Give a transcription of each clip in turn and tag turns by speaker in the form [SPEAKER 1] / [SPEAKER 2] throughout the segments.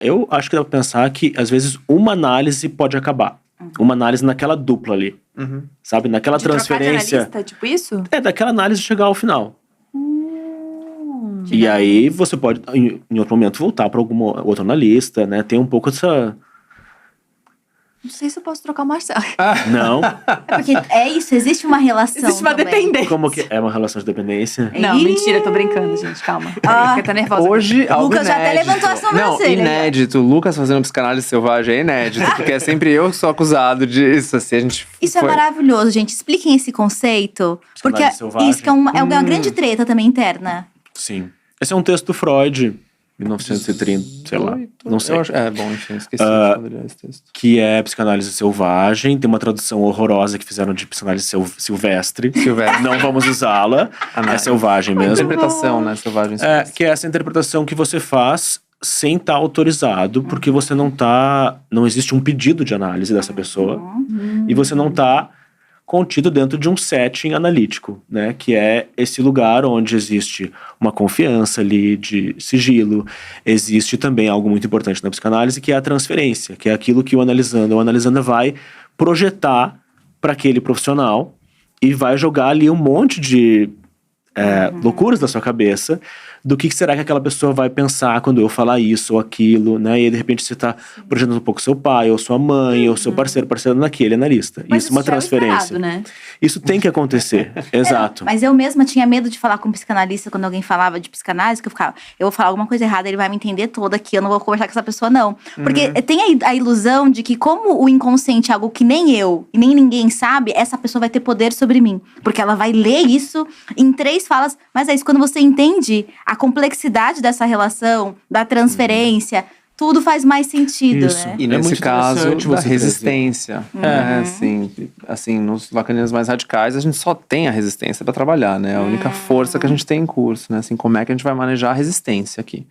[SPEAKER 1] Eu acho que dá pra pensar que, às vezes, uma análise pode acabar. Uma análise naquela dupla ali. Sabe? Naquela
[SPEAKER 2] De trocar de
[SPEAKER 1] transferência.
[SPEAKER 2] analista, tipo isso?
[SPEAKER 1] Daquela análise chegar ao final. E aí você pode, em outro momento, voltar pra algum outro analista, né? Tem um pouco essa...
[SPEAKER 2] Não sei se eu posso trocar o Marcelo.
[SPEAKER 1] Não.
[SPEAKER 3] Porque é isso, existe uma relação.
[SPEAKER 2] Existe uma
[SPEAKER 3] também.
[SPEAKER 2] dependência.
[SPEAKER 1] Como que é uma relação de dependência?
[SPEAKER 2] Não,
[SPEAKER 3] Ih.
[SPEAKER 2] mentira, eu tô brincando, gente. Calma. Fica até nervosa.
[SPEAKER 4] Hoje,
[SPEAKER 3] O
[SPEAKER 4] algo
[SPEAKER 3] Lucas já até
[SPEAKER 4] inédito.
[SPEAKER 3] levantou a sobrancelha.
[SPEAKER 4] Não, inédito. O Lucas fazendo psicanálise selvagem é inédito. Porque é sempre eu que sou acusado disso. Assim, a gente
[SPEAKER 3] Isso é maravilhoso, gente. Expliquem esse conceito. Porque
[SPEAKER 1] Psicanálise selvagem.
[SPEAKER 3] isso que é uma grande treta também interna.
[SPEAKER 1] Sim. Esse é um texto do Freud, 1930, sei lá. Não sei.
[SPEAKER 4] Bom, enfim, esqueci de responder esse texto.
[SPEAKER 1] Que é psicanálise selvagem. Tem uma tradução horrorosa que fizeram de psicanálise silvestre. Não vamos usá-la. É selvagem mesmo.
[SPEAKER 4] Interpretação, né? Selvagem.
[SPEAKER 1] Que é essa interpretação que você faz sem estar autorizado, porque você não existe um pedido de análise dessa pessoa. E você não está contido dentro de um setting analítico, né? Que é esse lugar onde existe uma confiança ali de sigilo. Existe também algo muito importante na psicanálise, que é a transferência, que é aquilo que o analisanda vai projetar para aquele profissional e vai jogar ali um monte de loucuras da sua cabeça, do que será que aquela pessoa vai pensar quando eu falar isso ou aquilo, né? E aí, de repente, você tá projetando um pouco seu pai, ou sua mãe, ou seu parceiro naquele analista.
[SPEAKER 2] Mas
[SPEAKER 1] isso é uma
[SPEAKER 2] já é o
[SPEAKER 1] transferência.
[SPEAKER 2] esperado, né?
[SPEAKER 1] Isso tem que acontecer. Exato.
[SPEAKER 3] Mas eu mesma tinha medo de falar com um psicanalista quando alguém falava de psicanálise, que eu ficava, eu vou falar alguma coisa errada, ele vai me entender toda aqui, eu não vou conversar com essa pessoa, não. Porque tem a ilusão de que, como o inconsciente é algo que nem eu e nem ninguém sabe, essa pessoa vai ter poder sobre mim. Porque ela vai ler isso em 3 falas, mas é isso, quando você entende a complexidade dessa relação, da transferência, tudo faz mais sentido,
[SPEAKER 1] Isso.
[SPEAKER 3] né?
[SPEAKER 4] E
[SPEAKER 1] É
[SPEAKER 4] nesse
[SPEAKER 1] muito
[SPEAKER 4] caso,
[SPEAKER 1] interessante
[SPEAKER 4] da
[SPEAKER 1] você
[SPEAKER 4] resistência. Né? Assim, nos lacanianos mais radicais, a gente só tem a resistência para trabalhar, né? A única força que a gente tem em curso, né? Assim, como é que a gente vai manejar a resistência aqui?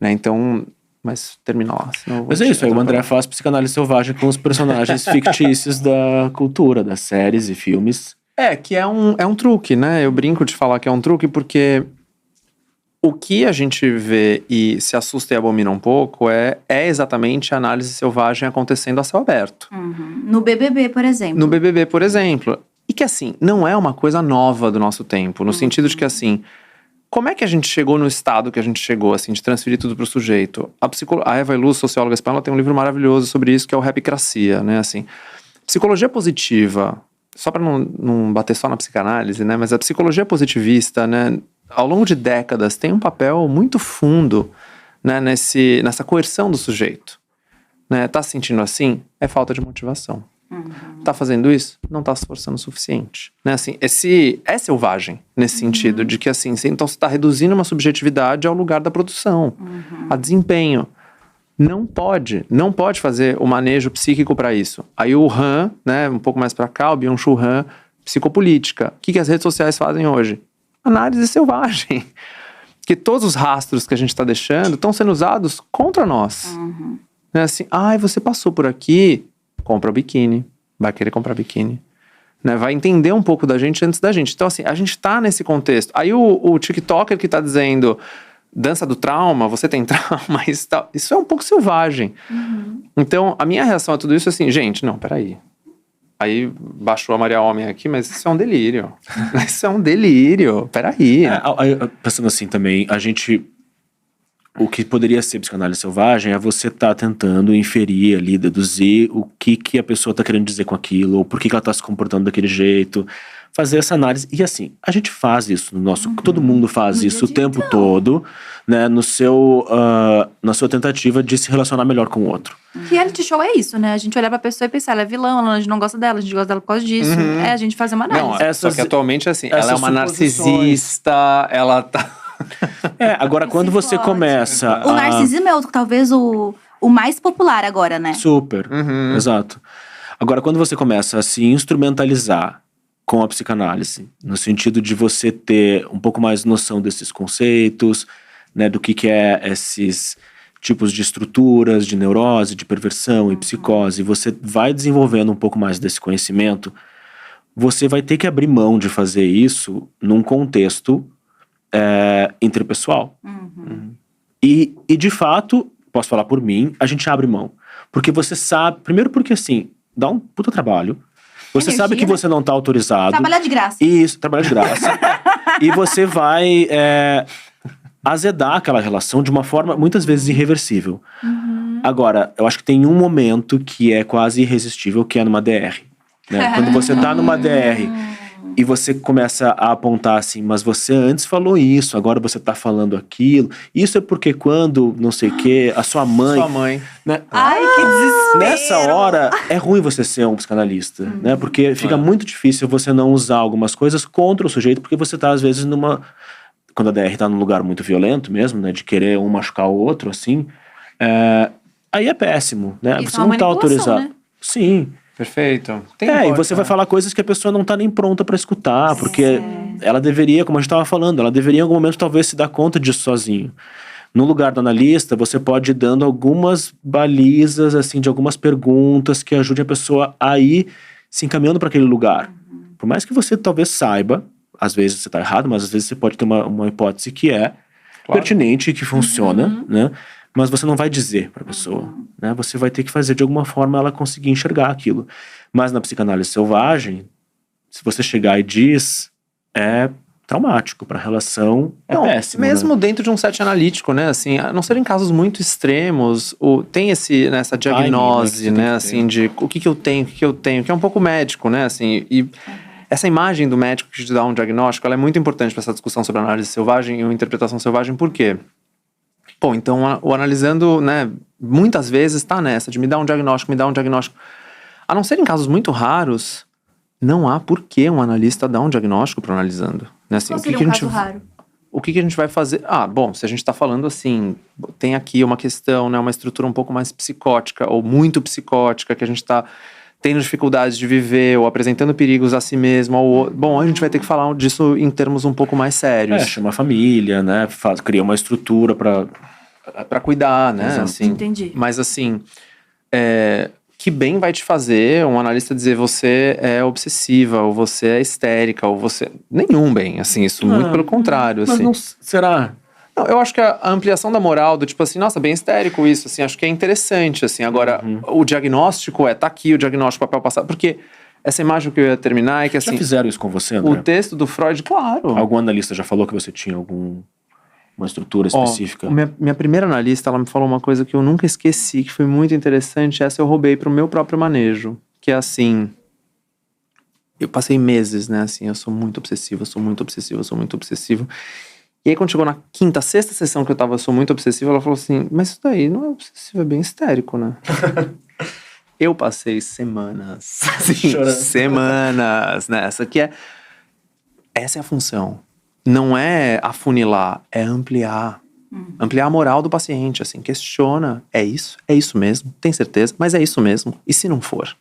[SPEAKER 4] Né? Então, mas termina lá.
[SPEAKER 1] Mas é isso, aí o André faz psicanálise selvagem com os personagens fictícios da cultura, das séries e filmes.
[SPEAKER 4] Que é um truque, né? Eu brinco de falar que é um truque porque o que a gente vê e se assusta e abomina um pouco é exatamente a análise selvagem acontecendo a céu aberto.
[SPEAKER 3] No BBB, por exemplo.
[SPEAKER 4] No BBB, por exemplo. E que, assim, não é uma coisa nova do nosso tempo, no sentido de que, assim, como é que a gente chegou no estado que a gente chegou, assim, de transferir tudo pro sujeito? A Eva Iluz, socióloga espanhola, tem um livro maravilhoso sobre isso, que é o Rapicracia, né? Assim, psicologia positiva, só para não bater só na psicanálise, né? Mas a psicologia positivista, né? Ao longo de décadas, tem um papel muito fundo, né, nessa coerção do sujeito. Né? Tá se sentindo assim? É falta de motivação. Tá fazendo isso? Não tá se esforçando o suficiente. Né? Assim, é selvagem, nesse sentido, de que assim, então você tá reduzindo uma subjetividade ao lugar da produção, a desempenho. Não pode fazer o manejo psíquico para isso. Aí o Han, né, um pouco mais para cá, o Byung-Chul Han, psicopolítica. O que as redes sociais fazem hoje? Análise selvagem. Que todos os rastros que a gente está deixando estão sendo usados contra nós. Né, assim, você passou por aqui, compra o biquíni, vai querer comprar biquíni. Né, vai entender um pouco da gente antes da gente. Então, assim, a gente está nesse contexto. Aí o TikToker que está dizendo dança do trauma, você tem trauma, isso é um pouco selvagem. Então, a minha reação a tudo isso é assim, gente, não, peraí. Aí baixou a Maria Homem aqui, mas isso é um delírio. Isso é um delírio, peraí.
[SPEAKER 1] Pensando assim também, o que poderia ser psicanálise selvagem é você tá tentando inferir ali, deduzir o que a pessoa tá querendo dizer com aquilo, ou por que ela tá se comportando daquele jeito, fazer essa análise. E assim, a gente faz isso no nosso, todo mundo faz isso o tempo todo, né, na sua tentativa de se relacionar melhor com o outro.
[SPEAKER 2] Reality show é isso, né? A gente olhar pra pessoa e pensar, ela é vilã, a gente não gosta dela, a gente gosta dela por causa disso. A gente fazer uma análise.
[SPEAKER 4] Não, só que atualmente assim, ela é uma narcisista, ela tá...
[SPEAKER 1] Agora quando você começa
[SPEAKER 3] O narcisismo é talvez o mais popular agora, né?
[SPEAKER 1] Super, exato. Agora quando você começa a se instrumentalizar com a psicanálise, no sentido de você ter um pouco mais noção desses conceitos, né, do que é esses tipos de estruturas, de neurose, de perversão e psicose, você vai desenvolvendo um pouco mais desse conhecimento, você vai ter que abrir mão de fazer isso num contexto interpessoal. E de fato, posso falar por mim, a gente abre mão. Porque você sabe, primeiro porque assim, dá um puta trabalho. Você sabe que você não tá autorizado.
[SPEAKER 3] Trabalhar de graça.
[SPEAKER 1] Isso, trabalhar de graça. E você vai azedar aquela relação de uma forma, muitas vezes, irreversível. Agora, eu acho que tem um momento que é quase irresistível, que é numa DR. Né? Quando você tá numa DR e você começa a apontar assim, mas você antes falou isso, agora você tá falando aquilo. Isso é porque quando, não sei o quê, a sua mãe...
[SPEAKER 4] Sua mãe.
[SPEAKER 1] Né?
[SPEAKER 2] Ai, que desespero.
[SPEAKER 1] Nessa hora, é ruim você ser um psicanalista, né? Porque fica muito difícil você não usar algumas coisas contra o sujeito, porque você tá, às vezes, numa... Quando a DR tá num lugar muito violento mesmo, né? De querer um machucar o outro, assim... Aí é péssimo, né?
[SPEAKER 2] Isso
[SPEAKER 1] você
[SPEAKER 2] é uma
[SPEAKER 1] não tá
[SPEAKER 2] manipulação,
[SPEAKER 1] autorizado.
[SPEAKER 2] né?
[SPEAKER 1] Sim.
[SPEAKER 4] Perfeito.
[SPEAKER 1] E você vai falar coisas que a pessoa não tá nem pronta pra escutar, porque ela deveria, como a gente tava falando, ela deveria em algum momento talvez se dar conta disso sozinho. No lugar do analista, você pode ir dando algumas balizas, assim, de algumas perguntas que ajudem a pessoa a ir se encaminhando para aquele lugar. Por mais que você talvez saiba, às vezes você tá errado, mas às vezes você pode ter uma hipótese que é pertinente, que funciona, né? Mas você não vai dizer para a pessoa, né? Você vai ter que fazer de alguma forma ela conseguir enxergar aquilo. Mas na psicanálise selvagem, se você chegar e diz, é traumático para a relação,
[SPEAKER 4] Não,
[SPEAKER 1] péssimo.
[SPEAKER 4] mesmo
[SPEAKER 1] né?
[SPEAKER 4] dentro de um set analítico, né? Assim, a não ser em casos muito extremos, tem essa diagnose,
[SPEAKER 1] Timing,
[SPEAKER 4] né? Assim, de o que eu tenho, que é um pouco médico, né? Assim, e essa imagem do médico que te dá um diagnóstico, ela é muito importante para essa discussão sobre análise selvagem e interpretação selvagem, por quê? Bom, então o analisando, né, muitas vezes tá nessa de me dar um diagnóstico. A não ser em casos muito raros, não há por que um analista dar um diagnóstico para o analisando. Né? Assim,
[SPEAKER 2] Qual seria um caso raro?
[SPEAKER 4] O que a gente vai fazer? Bom, se a gente está falando assim, tem aqui uma questão, né, uma estrutura um pouco mais psicótica ou muito psicótica, que a gente está tendo dificuldades de viver ou apresentando perigos a si mesmo. Bom, a gente vai ter que falar disso em termos um pouco mais sérios.
[SPEAKER 1] Chama a família, né? Cria uma estrutura
[SPEAKER 4] para cuidar, né?
[SPEAKER 1] Exato.
[SPEAKER 4] Assim,
[SPEAKER 2] Entendi.
[SPEAKER 4] Mas assim, que bem vai te fazer um analista dizer você é obsessiva, ou você é histérica, ou você... Nenhum bem, assim, isso muito pelo contrário,
[SPEAKER 1] Mas
[SPEAKER 4] assim.
[SPEAKER 1] não será?
[SPEAKER 4] Não, eu acho que a ampliação da moral do tipo assim, nossa, bem histérico isso, assim, acho que é interessante, assim. Agora, o diagnóstico tá aqui, o diagnóstico, papel passado, porque essa imagem que eu ia terminar é que assim...
[SPEAKER 1] Já fizeram isso com você,
[SPEAKER 4] O
[SPEAKER 1] André?
[SPEAKER 4] texto do Freud, claro.
[SPEAKER 1] Algum analista já falou que você tinha uma estrutura específica?
[SPEAKER 4] Minha primeira analista, ela me falou uma coisa que eu nunca esqueci, que foi muito interessante. Essa eu roubei pro meu próprio manejo. Que é assim... Eu passei meses, né? Assim, eu sou muito obsessivo. E aí, quando chegou na quinta, sexta sessão que eu sou muito obsessivo, ela falou assim, mas isso daí não é obsessivo, é bem histérico, né? Eu passei semanas, assim, semanas nessa, essa é a função. Não é afunilar, é ampliar. Ampliar a moral do paciente, assim, questiona. É isso mesmo, tem certeza, mas é isso mesmo. E se não for?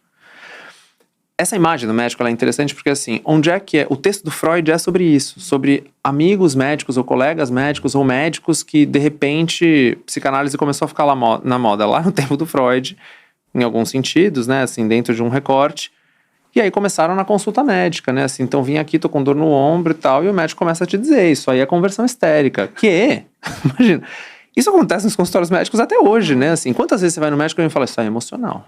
[SPEAKER 4] Essa imagem do médico ela é interessante porque, assim, onde é que o texto do Freud é sobre isso, sobre amigos médicos ou colegas médicos ou médicos que, de repente, psicanálise começou a ficar lá na moda lá no tempo do Freud, em alguns sentidos, né, assim, dentro de um recorte. E aí começaram na consulta médica, né, assim, então vim aqui, tô com dor no ombro e tal, e o médico começa a te dizer, isso aí é conversão histérica. Imagina, isso acontece nos consultórios médicos até hoje, né, assim, quantas vezes você vai no médico e ele fala, isso aí é emocional,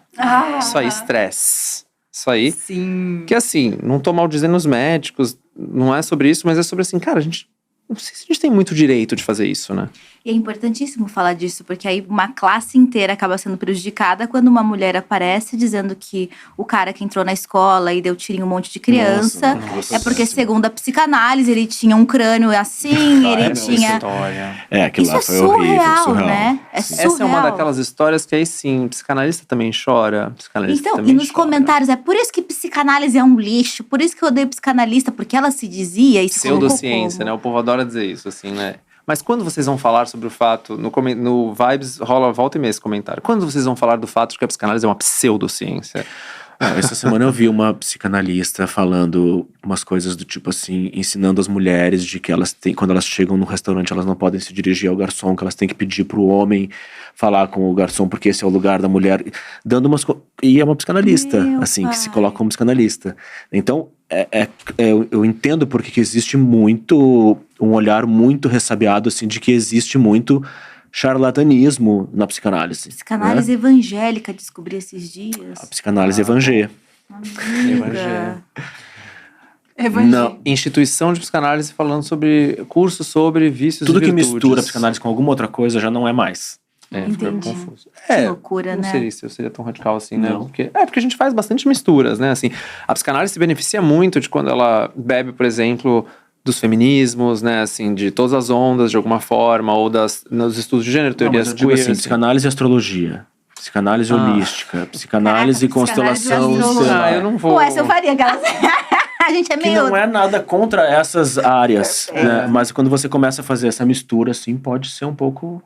[SPEAKER 4] isso aí é estresse. Isso aí.
[SPEAKER 2] Sim.
[SPEAKER 4] Que assim, não tô maldizendo os médicos, não é sobre isso, mas é sobre assim, cara, não sei se a gente tem muito direito de fazer isso, né?
[SPEAKER 3] E é importantíssimo falar disso, porque aí uma classe inteira acaba sendo prejudicada quando uma mulher aparece dizendo que o cara que entrou na escola e deu tiro em um monte de criança
[SPEAKER 1] Nossa,
[SPEAKER 3] é porque, segundo a psicanálise, ele tinha um crânio assim, ele tinha...
[SPEAKER 1] Aquilo
[SPEAKER 3] Isso
[SPEAKER 1] lá
[SPEAKER 3] é
[SPEAKER 1] foi horrível,
[SPEAKER 3] surreal, né? É
[SPEAKER 1] Sim.
[SPEAKER 3] surreal.
[SPEAKER 4] Essa é uma daquelas histórias que aí sim, psicanalista também chora, psicanalista
[SPEAKER 3] Então,
[SPEAKER 4] também
[SPEAKER 3] e nos
[SPEAKER 4] chora.
[SPEAKER 3] comentários, é por isso que psicanálise é um lixo, por isso que eu odeio psicanalista, porque ela se dizia e se colocou
[SPEAKER 4] Pseudociência, né? O povo adora dizer isso, assim, né? Mas quando vocês vão falar sobre o fato, no Vibes rola volta e meia esse comentário, quando vocês vão falar do fato de que a psicanálise é uma pseudociência?
[SPEAKER 1] Essa semana eu vi uma psicanalista falando umas coisas do tipo assim, ensinando as mulheres de que elas têm, quando elas chegam no restaurante, elas não podem se dirigir ao garçom, que elas têm que pedir pro homem falar com o garçom, porque esse é o lugar da mulher, dando umas e é uma psicanalista,
[SPEAKER 3] Meu
[SPEAKER 1] assim,
[SPEAKER 3] pai.
[SPEAKER 1] que se coloca como psicanalista. Então, eu entendo porque que existe muito, um olhar muito ressabiado, assim, de que existe muito charlatanismo na psicanálise.
[SPEAKER 3] Psicanálise
[SPEAKER 1] né?
[SPEAKER 3] evangélica, descobri esses dias.
[SPEAKER 1] A psicanálise evangé.
[SPEAKER 3] Amiga.
[SPEAKER 1] Não.
[SPEAKER 4] Instituição de psicanálise falando sobre cursos sobre vícios
[SPEAKER 1] Tudo
[SPEAKER 4] e
[SPEAKER 1] que
[SPEAKER 4] virtudes.
[SPEAKER 1] mistura a psicanálise com alguma outra coisa já não é mais.
[SPEAKER 4] Fica
[SPEAKER 3] Entendi.
[SPEAKER 4] confuso.
[SPEAKER 3] Que loucura,
[SPEAKER 4] não
[SPEAKER 3] né?
[SPEAKER 4] seria isso, eu seria tão radical assim, né?
[SPEAKER 1] Não.
[SPEAKER 4] Porque a gente faz bastante misturas, né? Assim, a psicanálise se beneficia muito de quando ela bebe, por exemplo, dos feminismos, né? Assim, de todas as ondas de alguma forma, ou nos estudos de gênero,
[SPEAKER 1] Não,
[SPEAKER 4] teorias
[SPEAKER 1] mas eu digo
[SPEAKER 4] queer.
[SPEAKER 1] assim, psicanálise e astrologia. Psicanálise holística. Psicanálise e
[SPEAKER 3] Caraca, psicanálise e
[SPEAKER 1] constelação
[SPEAKER 3] astrologia.
[SPEAKER 1] estelar.
[SPEAKER 4] eu não vou.
[SPEAKER 3] Pô, essa eu faria, galera. A gente é
[SPEAKER 1] Que
[SPEAKER 3] meio.
[SPEAKER 1] não é nada contra essas áreas, né? Mas quando você começa a fazer essa mistura, assim, pode ser um pouco...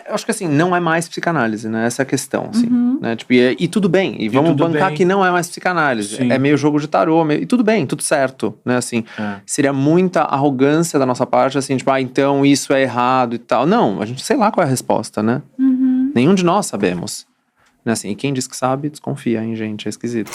[SPEAKER 4] Eu acho que assim, não é mais psicanálise, né? Essa é a questão, assim. Né? Tipo, e tudo bem. E vamos
[SPEAKER 1] tudo
[SPEAKER 4] bancar
[SPEAKER 1] bem.
[SPEAKER 4] que não é mais psicanálise.
[SPEAKER 1] Sim.
[SPEAKER 4] É meio jogo de tarô. E tudo bem, tudo certo, né? Assim, seria muita arrogância da nossa parte, assim, tipo, então isso é errado e tal. Não, a gente sei lá qual é a resposta, né? Nenhum de nós sabemos. Né? Assim, e quem diz que sabe, desconfia, hein, gente? É esquisito.